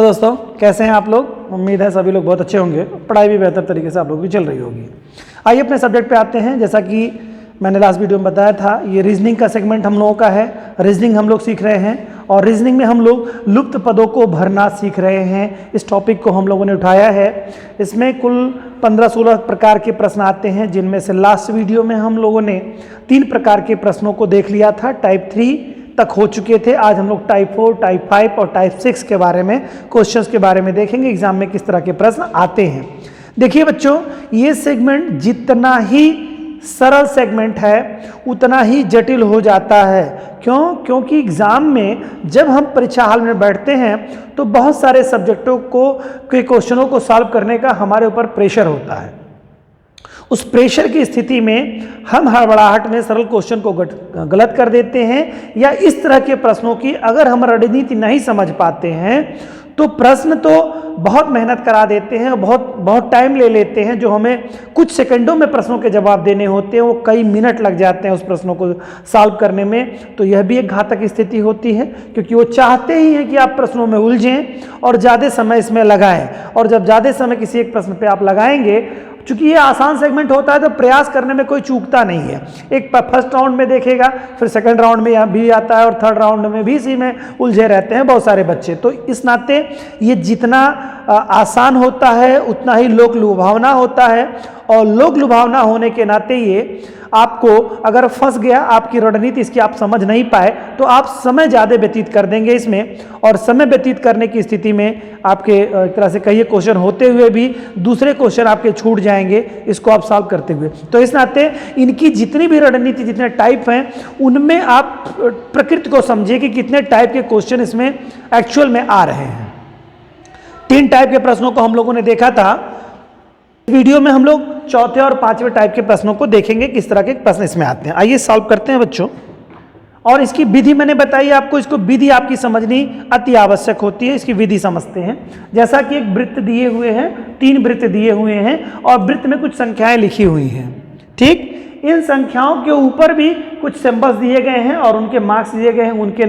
दोस्तों, कैसे हैं आप लोग। उम्मीद है सभी लोग बहुत अच्छे होंगे, पढ़ाई भी बेहतर तरीके से आप लोग की चल रही होगी। आइए अपने सब्जेक्ट पे आते हैं। जैसा कि मैंने लास्ट वीडियो में बताया था, ये रीजनिंग का सेगमेंट हम लोगों का है। रीजनिंग हम लोग सीख रहे हैं और रीजनिंग में हम लोग लुप्त पदों को भरना सीख रहे हैं। इस टॉपिक को हम लोगों ने उठाया है। इसमें कुल 15-16 प्रकार के प्रश्न आते हैं, जिनमें से लास्ट वीडियो में हम लोगों ने 3 प्रकार के प्रश्नों को देख लिया था। टाइप 3 तक हो चुके थे। आज हम लोग टाइप 4, टाइप 5 और टाइप 6 के बारे में, क्वेश्चंस के बारे में देखेंगे, एग्जाम में किस तरह के प्रश्न आते हैं। देखिए बच्चों, ये सेगमेंट जितना ही सरल सेगमेंट है उतना ही जटिल हो जाता है। क्यों? क्योंकि एग्जाम में जब हम परीक्षा हाल में बैठते हैं तो बहुत सारे सब्जेक्टों के क्वेश्चनों को सॉल्व करने का हमारे ऊपर प्रेशर होता है। उस प्रेशर की स्थिति में हम हड़बड़ाहट में सरल क्वेश्चन को गलत कर देते हैं, या इस तरह के प्रश्नों की अगर हम रणनीति नहीं समझ पाते हैं तो प्रश्न तो बहुत मेहनत करा देते हैं, बहुत टाइम ले लेते हैं। जो हमें कुछ सेकंडों में प्रश्नों के जवाब देने होते हैं, वो कई मिनट लग जाते हैं उस प्रश्नों को सॉल्व करने में। तो यह भी एक घातक स्थिति होती है, क्योंकि वो चाहते ही हैं कि आप प्रश्नों में उलझें और ज़्यादा समय इसमें लगाएं। और जब ज़्यादा समय किसी एक प्रश्न पे आप लगाएंगे, चूंकि ये आसान सेगमेंट होता है तो प्रयास करने में कोई चूकता नहीं है। एक फर्स्ट राउंड में देखेगा, फिर सेकंड राउंड में यहाँ भी आता है और थर्ड राउंड में भी इसी में उलझे रहते हैं बहुत सारे बच्चे। तो इस नाते ये जितना आसान होता है उतना ही लोक लुभावना होता है, और लोक लुभावना होने के नाते ये आपको अगर फंस गया, आपकी रणनीति इसकी आप समझ नहीं पाए, तो आप समय ज़्यादा व्यतीत कर देंगे इसमें। और समय व्यतीत करने की स्थिति में आपके एक तरह से कहिए क्वेश्चन होते हुए भी दूसरे क्वेश्चन आपके छूट जाएंगे, इसको आप सॉल्व करते हुए। तो इस नाते इनकी जितनी भी रणनीति, जितने टाइप हैं, उनमें आप प्रकृति को समझिए कि कितने टाइप के क्वेश्चन इसमें एक्चुअल में आ रहे हैं। 3 टाइप के प्रश्नों को हम लोगों ने देखा था। वीडियो में हम लोग चौथे और 5वें टाइप के प्रश्नों को देखेंगे, किस तरह के प्रश्न इसमें आते हैं। आइए सॉल्व करते हैं बच्चों। और इसकी विधि मैंने बताई आपको, इसको विधि आपकी समझनी अति आवश्यक होती है। इसकी विधि समझते हैं। जैसा कि एक वृत्त दिए हुए हैं, 3 वृत्त दिए हुए हैं और वृत्त में कुछ संख्याएं लिखी हुई हैं। ठीक, इन संख्याओं के ऊपर भी कुछ सिंबल्स दिए गए हैं और उनके मार्क्स दिए गए हैं। उनके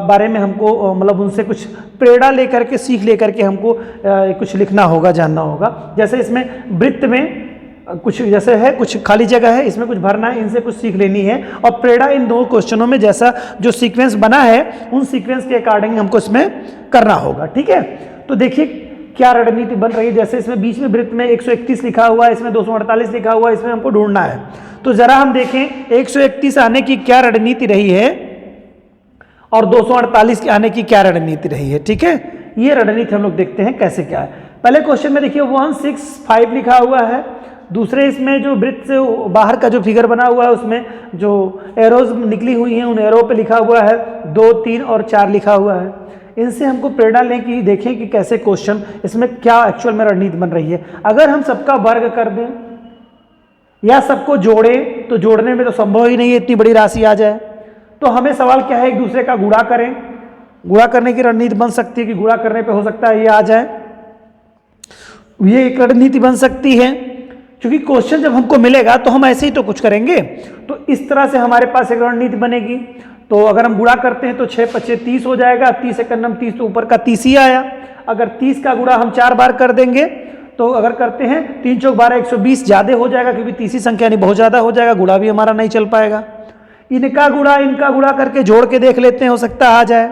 बारे में हमको मतलब उनसे कुछ प्रेरणा लेकर के, सीख लेकर के हमको कुछ लिखना होगा, जानना होगा। जैसे इसमें वृत्त में कुछ जैसे है, कुछ खाली जगह है, इसमें कुछ भरना है, इनसे कुछ सीख लेनी है। और प्रेरणा इन 2 क्वेश्चनों में जैसा जो सीक्वेंस बना है, उन सीक्वेंस के अकॉर्डिंग हमको इसमें करना होगा। ठीक है, तो देखिए क्या रणनीति बन रही है। जैसे इसमें बीच में वृत्त में 131 लिखा हुआ है, इसमें 248 लिखा हुआ है, इसमें हमको ढूंढना है। तो जरा हम देखें 131 आने की क्या रणनीति रही है और 248 आने की क्या रणनीति रही है। ठीक है, ये रणनीति हम लोग देखते हैं कैसे क्या है। पहले क्वेश्चन में देखिए 165 लिखा हुआ है। दूसरे इसमें जो वृत्त से बाहर का जो फिगर बना हुआ है, उसमें जो एरोज निकली हुई हैं, उन एरो पे लिखा हुआ है 2, 3 और 4 लिखा हुआ है। इनसे हमको प्रेरणा लें कि देखें कि कैसे क्वेश्चन इसमें क्या एक्चुअल में रणनीति बन रही है। अगर हम सबका वर्ग कर दें या सबको जोड़ें, तो जोड़ने में तो संभव ही नहीं है इतनी बड़ी राशि आ जाए। तो हमें सवाल क्या है, एक दूसरे का गुणा करें। गुणा करने की रणनीति बन सकती है कि गुणा करने पे हो सकता है ये आ जाए, ये एक रणनीति बन सकती है। क्योंकि क्वेश्चन जब हमको मिलेगा तो हम ऐसे ही तो कुछ करेंगे, तो इस तरह से हमारे पास एक रणनीति बनेगी। तो अगर हम गुणा करते हैं तो 6×5 = 30 हो जाएगा। 30 × 30 तो ऊपर का 30 ही आया। अगर 30 का गुणा हम 4 बार कर देंगे, तो अगर करते हैं 3 × 4 = 12, 120 ज़्यादा हो जाएगा, क्योंकि तीसरी संख्या नहीं बहुत ज़्यादा हो जाएगा, गुणा भी हमारा नहीं चल पाएगा। इनका गुणा करके जोड़ के देख लेते हैं, हो सकता आ जाए।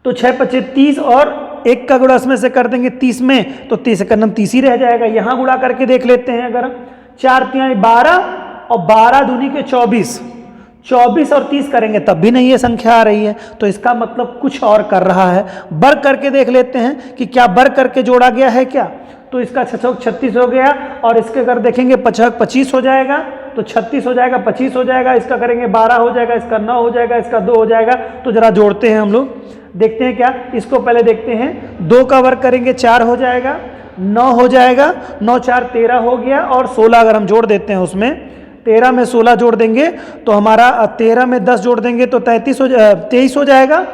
तो 6×5 = 30 और 1 का गुणा इसमें से कर देंगे 30 में, तो 30 × 30 ही रह जाएगा। यहाँ गुणा करके देख लेते हैं। अगर 4 × 3 = 12 और 12 दूनी के 24, 24 और 30 करेंगे तब भी नहीं ये संख्या आ रही है। तो इसका मतलब कुछ और कर रहा है। वर्ग करके देख लेते हैं कि क्या वर्ग करके जोड़ा गया है क्या। तो इसका 6×6 = 36 हो गया, और इसके अगर देखेंगे 5×6 = 25 हो जाएगा, तो 36 हो जाएगा, 25 हो जाएगा, इसका करेंगे 12 हो जाएगा, इसका 9 हो जाएगा, इसका 2 हो जाएगा। तो जरा जोड़ते हैं हम लोग, देखते हैं क्या। इसको पहले देखते हैं, 2 का वर्ग करेंगे 4 हो जाएगा, 9 हो जाएगा, 9 × 4 = 13 हो गया, और 16 अगर हम जोड़ देते हैं उसमें, 13 में 16 जोड़ देंगे तो हमारा 13 में 10 जोड़ देंगे तो 23 हो जाएगा,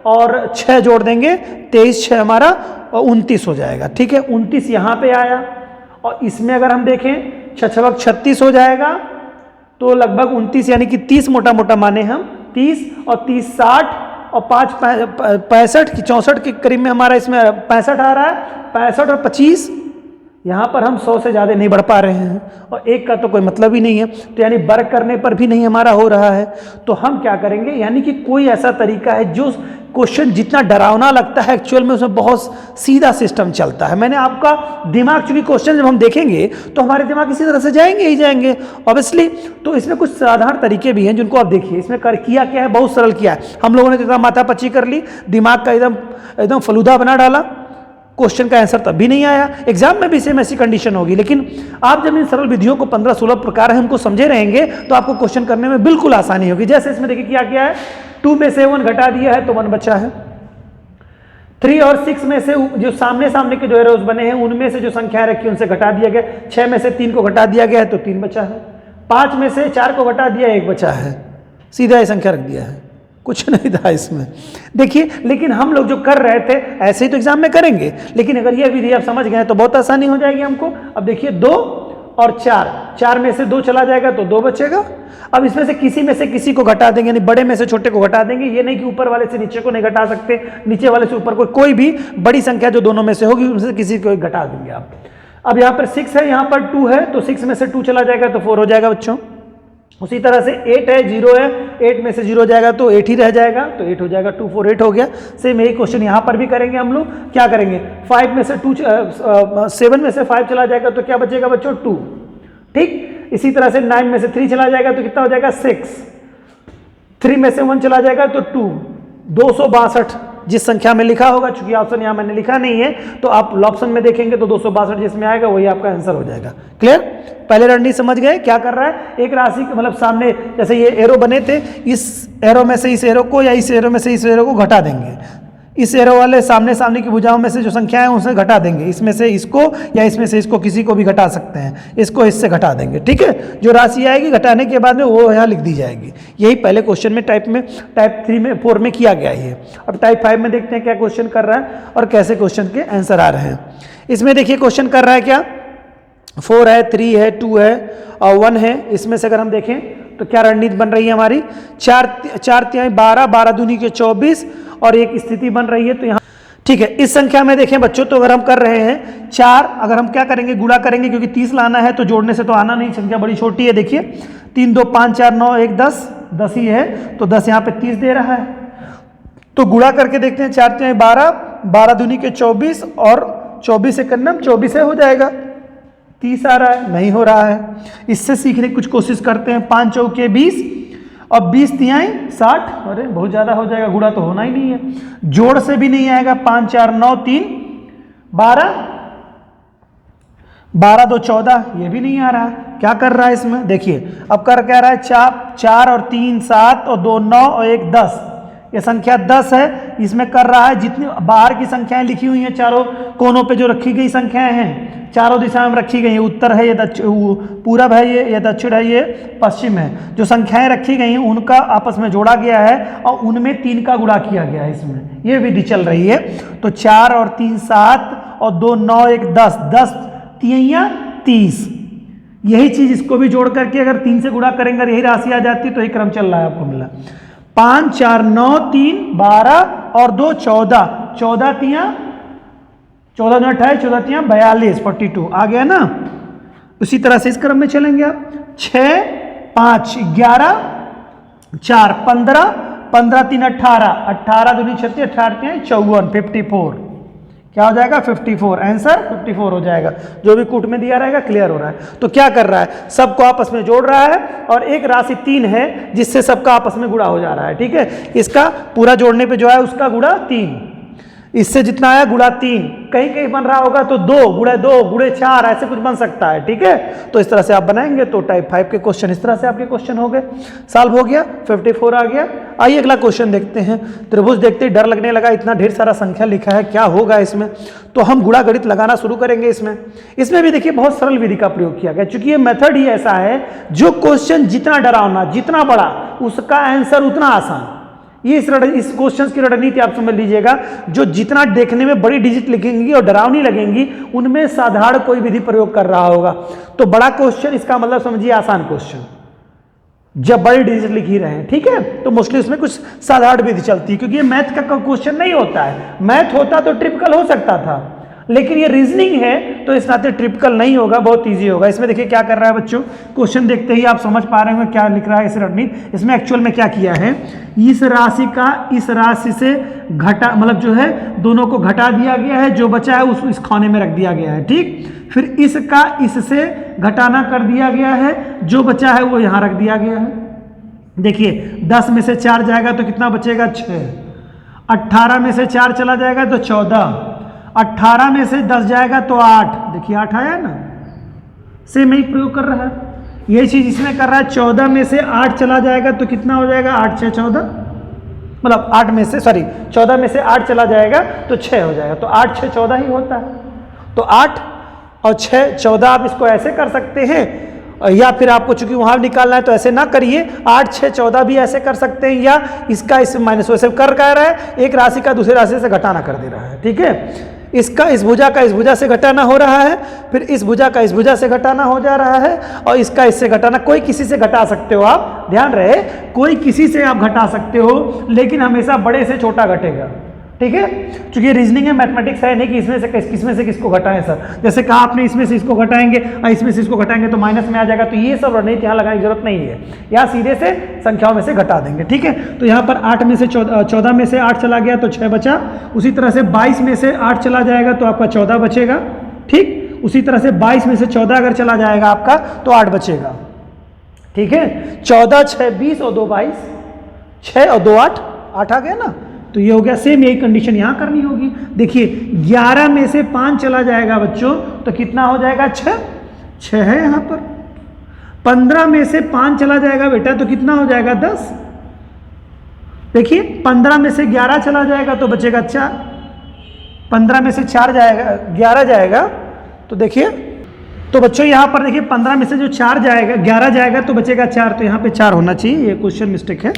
और 6 जोड़ देंगे 23 6 हमारा 29 हो जाएगा। ठीक है, 29 यहाँ पे आया। और इसमें अगर हम देखें 6×6 = 36 हो जाएगा, तो लगभग 29 यानी कि 30 मोटा मोटा माने हम 30 और 30 60 और 5 65 की 64 के करीब में हमारा इसमें 65 आ रहा है, 65 और 25, यहाँ पर हम 100 से ज़्यादा नहीं बढ़ पा रहे हैं और 1 का तो कोई मतलब ही नहीं है, तो यानी वर्क करने पर भी नहीं हमारा हो रहा है। तो हम क्या करेंगे, यानी कि कोई ऐसा तरीका है जो क्वेश्चन जितना डरावना लगता है एक्चुअल में उसमें बहुत सीधा सिस्टम चलता है। मैंने आपका दिमाग, चूंकि क्वेश्चन जब हम देखेंगे तो हमारे दिमाग इसी तरह से जाएंगे ही जाएंगे ऑब्वियसली। तो इसमें कुछ साधारण तरीके भी हैं जिनको आप देखिए। इसमें किया क्या है, बहुत सरल किया है। हम लोगों ने तो इतना माथापच्ची कर ली, दिमाग का एकदम फलूदा बना डाला, क्वेश्चन का आंसर तब भी नहीं आया। एग्जाम में भी सेम ऐसी कंडीशन होगी। लेकिन आप जब इन सरल विधियों को 15-16 प्रकार है उनको समझे रहेंगे तो आपको क्वेश्चन करने में बिल्कुल आसानी होगी। जैसे इसमें देखिए क्या किया है, 2 में से 1 घटा दिया है तो 1 बचा है। 3 और 6 में से जो सामने सामने के जो एरोज बने हैं उनमें से जो संख्याएं रखी उनसे घटा दिया गया। 6 में से 3 को घटा दिया गया है तो 3 बचा है। 5 में से 4 को घटा दिया, 1 बचा है। सीधा ये संख्या रख दिया है, कुछ नहीं था इसमें। देखिए, लेकिन हम लोग जो कर रहे थे ऐसे ही तो एग्जाम में करेंगे, लेकिन अगर ये विधि आप समझ गए तो बहुत आसानी हो जाएगी हमको। अब देखिए 2 और 4 में से 2 चला जाएगा तो 2 बचेगा। अब इसमें से किसी को घटा देंगे, यानी बड़े में से छोटे को घटा देंगे। ये नहीं कि ऊपर वाले से नीचे को नहीं घटा सकते, नीचे वाले से ऊपर को, कोई भी बड़ी संख्या जो दोनों में से होगी उनसे किसी को घटा देंगे आप। अब यहाँ पर 6 है, यहाँ पर 2 है, तो 6 में से 2 चला जाएगा तो 4 हो जाएगा बच्चों। उसी तरह से 8 है, 0 है, 8 में से 0 जाएगा तो 8 ही रह जाएगा, तो 8 हो जाएगा। 2 4 8 हो गया। सेम यही क्वेश्चन यहाँ पर भी करेंगे हम लोग। क्या करेंगे, 7 में से 5 चला जाएगा तो क्या बचेगा बच्चों, 2। ठीक, इसी तरह से 9 में से 3 चला जाएगा तो कितना हो जाएगा, 6। 3 में से 1 चला जाएगा तो 2। 262 जिस संख्या में लिखा होगा, चूंकि ऑप्शन यहाँ मैंने लिखा नहीं है तो आप ऑप्शन में देखेंगे तो 262 जिसमें आएगा वही आपका आंसर हो जाएगा। क्लियर, पहले रणनीति समझ गए। क्या कर रहा है, एक राशि मतलब सामने जैसे ये एरो बने थे, इस एरो में से इस एरो को या इस एरो में से इस एरो को घटा देंगे। इस एरो वाले सामने की भुजाओं में से जो संख्या है उनसे घटा देंगे। इसमें से इसको या इसमें से इसको, किसी को भी घटा सकते हैं, इसको इससे घटा देंगे। ठीक है, जो राशि आएगी घटाने के बाद में वो यहाँ लिख दी जाएगी। यही पहले क्वेश्चन में टाइप 3 में 4 में किया गया है। अब टाइप 5 में देखते हैं क्या क्वेश्चन कर रहा है और कैसे क्वेश्चन के आंसर आ रहे हैं। इसमें देखिए क्वेश्चन कर रहा है क्या, 4 है, 3 है, 2 है और 1 है। इसमें से अगर हम देखें तो क्या रणनीति बन रही है हमारी, 4 3 12, 12 दूनी के 24 और एक स्थिति बन रही है। तो यहाँ ठीक है, इस संख्या में देखें बच्चों, तो अगर हम कर रहे हैं 4, अगर हम क्या करेंगे, गुणा करेंगे, क्योंकि 30 लाना है तो जोड़ने से तो आना नहीं, संख्या बड़ी छोटी है। देखिए 3 2 5 4 9 1 10, 10 ही है तो 10 यहाँ पे 30 दे रहा है। तो गुणा करके देखते हैं, 4 3 12, 12 दूनी के 24 और 24 से करना 24 हो जाएगा। 30 आ रहा है, नहीं हो रहा है। इससे सीखने की कुछ कोशिश करते हैं। 5 चौके 20 और 20 तिहाई 60, अरे बहुत ज़्यादा हो जाएगा, गुणा तो होना ही नहीं है। जोड़ से भी नहीं आएगा, 5 4 9 3 12, 12 2 14, ये भी नहीं आ रहा है। क्या कर रहा है इसमें, देखिए अब कर क्या रहा है, 4 और 3 7 और 2 9 और 1 10, ये संख्या 10 है। इसमें कर रहा है जितनी बाहर की संख्याएं लिखी हुई हैं, चारों कोनों पे जो रखी गई संख्याएं हैं, चारों दिशाओं में रखी गई हैं, उत्तर है ये, पूरब है ये दक्षिण है ये, पश्चिम है, जो संख्याएं रखी गई हैं उनका आपस में जोड़ा गया है और उनमें 3 का गुणा किया गया है। इसमें ये विधि चल रही है। तो 4 और 3 7 और 2 9 1 10, 10 3 30, यही चीज इसको भी जोड़ करके अगर 3 से गुणा करेंगे यही राशि आ जाती है। तो यही क्रम चल रहा है, आपको मिला 5 4 9 3 12 और 2 14, 14 3 14 9 28, 14 3 42, 42 आ गया ना। उसी तरह से इस क्रम में चलेंगे आप, 6 5 11 4 15, 15 3 18, 18 दूनी 36, 18 3 54, 54, क्या हो जाएगा 54, आंसर 54 हो जाएगा। जो भी कूट में दिया रहेगा क्लियर हो रहा है। तो क्या कर रहा है, सबको आपस में जोड़ रहा है और एक राशि 3 है जिससे सबका आपस में गुणा हो जा रहा है। ठीक है, इसका पूरा जोड़ने पे जो है उसका गुणा 3, इससे जितना आया गुणा 3, कहीं कहीं बन रहा होगा तो 2 गुणे 2 गुणे 4 ऐसे कुछ बन सकता है। ठीक है, तो इस तरह से आप बनाएंगे तो टाइप 5 के क्वेश्चन इस तरह से आपके क्वेश्चन हो गए, सॉल्व हो गया, 54 आ गया। आइए अगला क्वेश्चन देखते हैं। त्रिभुज देखते ही डर लगने लगा, इतना ढेर सारा संख्या लिखा है, क्या होगा इसमें। तो हम गुणा गणित लगाना शुरू करेंगे। इसमें भी देखिए बहुत सरल विधि का प्रयोग किया गया, क्योंकि ये मेथड ही ऐसा है, जो क्वेश्चन जितना डरावना जितना बड़ा उसका आंसर उतना आसान। ये इस क्वेश्चन की रणनीति आप समझ लीजिएगा, जो जितना देखने में बड़ी डिजिट लिखेंगी और डरावनी लगेंगी उनमें साधारण कोई विधि प्रयोग कर रहा होगा। तो बड़ा क्वेश्चन, इसका मतलब समझिए आसान क्वेश्चन। जब बड़ी डिजिट लिख ही रहे हैं, ठीक है। तो मोस्टली उसमें कुछ साधारण विधि चलती है, क्योंकि ये मैथ का क्वेश्चन नहीं होता है। मैथ होता तो ट्रिपिकल हो सकता था, लेकिन ये रीजनिंग है तो इस नाते ट्रिपिकल नहीं होगा, बहुत इजी होगा। इसमें देखिए क्या कर रहा है बच्चों, क्वेश्चन देखते ही आप समझ पा रहे होंगे क्या लिख रहा है इस रणनीति। इसमें एक्चुअल में क्या किया है, इस राशि का इस राशि से घटा, मतलब जो है दोनों को घटा दिया गया है, जो बचा है उस इस खाने में रख दिया गया है, ठीक। फिर इसका इससे घटाना कर दिया गया है, जो बचा है वो यहाँ रख दिया गया है। देखिए 10 में से 4 जाएगा तो कितना बचेगा, 6। 18 में से 4 चला जाएगा तो 14। 18 में से 10 जाएगा तो 8। देखिए 8 आया ना, सेम ही प्रयोग कर रहा है। यही चीज इसमें कर रहा है। 14 में से 8 चला जाएगा तो कितना हो जाएगा, 8 6 14, मतलब 8 में से 14 में से 8 चला जाएगा तो 6 हो जाएगा, तो 8 6 14 ही होता है। तो 8 और 6 14 आप इसको ऐसे कर सकते हैं, या फिर आपको चूंकि वहां निकालना है तो ऐसे ना करिए, 8 6 14 भी ऐसे कर सकते हैं, या इसका इस माइनस वैसे कर रहा है, एक राशि का दूसरी राशि से घटाना कर दे रहा है, ठीक है। इसका इस भुजा का इस भुजा से घटाना हो रहा है, फिर इस भुजा का इस भुजा से घटाना हो जा रहा है, और इसका इससे घटाना, कोई किसी से घटा सकते हो आप, ध्यान रहे, कोई किसी से आप घटा सकते हो, लेकिन हमेशा बड़े से छोटा घटेगा, ठीक है। क्योंकि रीजनिंग है, मैथमेटिक्स है नहीं कि इसमें से किसको घटाएं सर। जैसे कहा आपने इसमें से इसको घटाएंगे और इसमें से इसको घटाएंगे तो माइनस में आ जाएगा, तो ये सब रणनीति यहाँ लगाने की जरूरत नहीं है, यहाँ सीधे से संख्याओं में से घटा देंगे, ठीक है। तो यहाँ पर 8 में से 14 में से 8 चला गया तो 6 बचा। उसी तरह से 22 में से 8 चला जाएगा तो आपका 14 बचेगा, ठीक। उसी तरह से 22 में से 14 अगर चला जाएगा आपका तो 8 बचेगा, ठीक है। 14 6 20 और 2 22, 6 और 2 8, 8 आ गया ना। तो ये हो गया, सेम यही कंडीशन यहां करनी होगी। देखिए 11 में से 5 चला जाएगा बच्चों तो कितना हो जाएगा, 6 6 है यहां पर। 15 में से 5 चला जाएगा बेटा तो कितना हो जाएगा, 10। देखिए 15 में से 11 चला जाएगा तो बचेगा 4। 15 में से 4 जाएगा, 11 जाएगा, तो देखिए, तो बच्चों यहां पर देखिए 15 में से जो 4 जाएगा, 11 जाएगा तो बचेगा 4, तो यहां पे 4 होना चाहिए। ये क्वेश्चन मिस्टेक है,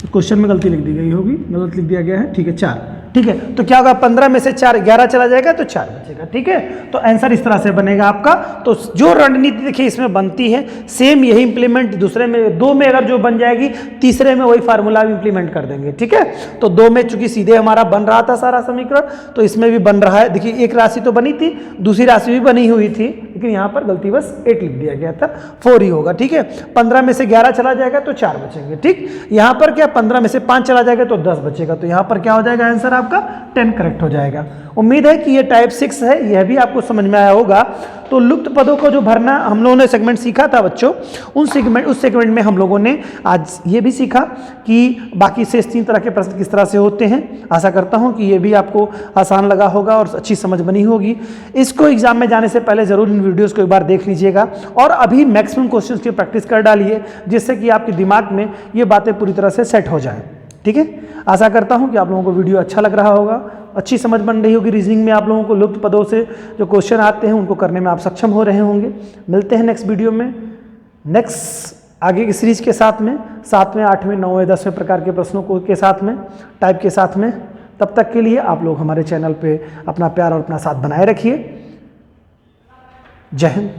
क्वेश्चन में गलती लिख दी गई होगी, गलत लिख दिया गया है, ठीक है 4, ठीक है। तो क्या होगा, 15 में से 4 11 चला जाएगा तो 4 बचेगा, ठीक है। तो आंसर इस तरह से बनेगा आपका। तो जो रणनीति देखिए इसमें बनती है, सेम यही इंप्लीमेंट दूसरे में, 2 में अगर जो बन जाएगी, तीसरे में वही फार्मूला भी इंप्लीमेंट कर देंगे, ठीक है। तो 2 में चूंकि सीधे हमारा बन रहा था सारा समीकरण, तो इसमें भी बन रहा है। देखिए एक राशि तो बनी थी, दूसरी राशि भी बनी हुई थी, लेकिन यहाँ पर गलती बस 8 लिख दिया गया था, 4 ही होगा, ठीक है। 15 में से 11 चला जाएगा तो 4 बचेंगे, ठीक। यहाँ पर क्या, 15 में से 5 चला जाएगा तो 10 बचेगा, तो यहाँ पर क्या हो जाएगा, आंसर आपका 10 करेक्ट हो जाएगा। उम्मीद है कि ये टाइप 6 है, यह भी आपको समझ में आया होगा। तो लुप्त पदों को जो भरना हम लोगों ने सेगमेंट सीखा था बच्चों, उस सेगमेंट में हम लोगों ने आज ये भी सीखा कि बाकी से 3 तरह के प्रश्न किस तरह से होते हैं। आशा करता हूं कि ये भी आपको आसान लगा होगा और अच्छी समझ बनी होगी। इसको एग्जाम में जाने से पहले जरूर इन वीडियोज़ को एक बार देख लीजिएगा, और अभी मैक्सिमम क्वेश्चन की प्रैक्टिस कर डालिए, जिससे कि आपके दिमाग में ये बातें पूरी तरह से सेट हो जाए, ठीक है। आशा करता हूं कि आप लोगों को वीडियो अच्छा लग रहा होगा, अच्छी समझ बन रही होगी। रीजनिंग में आप लोगों को लुप्त पदों से जो क्वेश्चन आते हैं उनको करने में आप सक्षम हो रहे होंगे। मिलते हैं नेक्स्ट वीडियो में, नेक्स्ट आगे की सीरीज के साथ में, 7वें 8वें 9वें 10वें प्रकार के प्रश्नों को के साथ में, टाइप के साथ में। तब तक के लिए आप लोग हमारे चैनल पे अपना प्यार और अपना साथ बनाए रखिए। जय हिंद।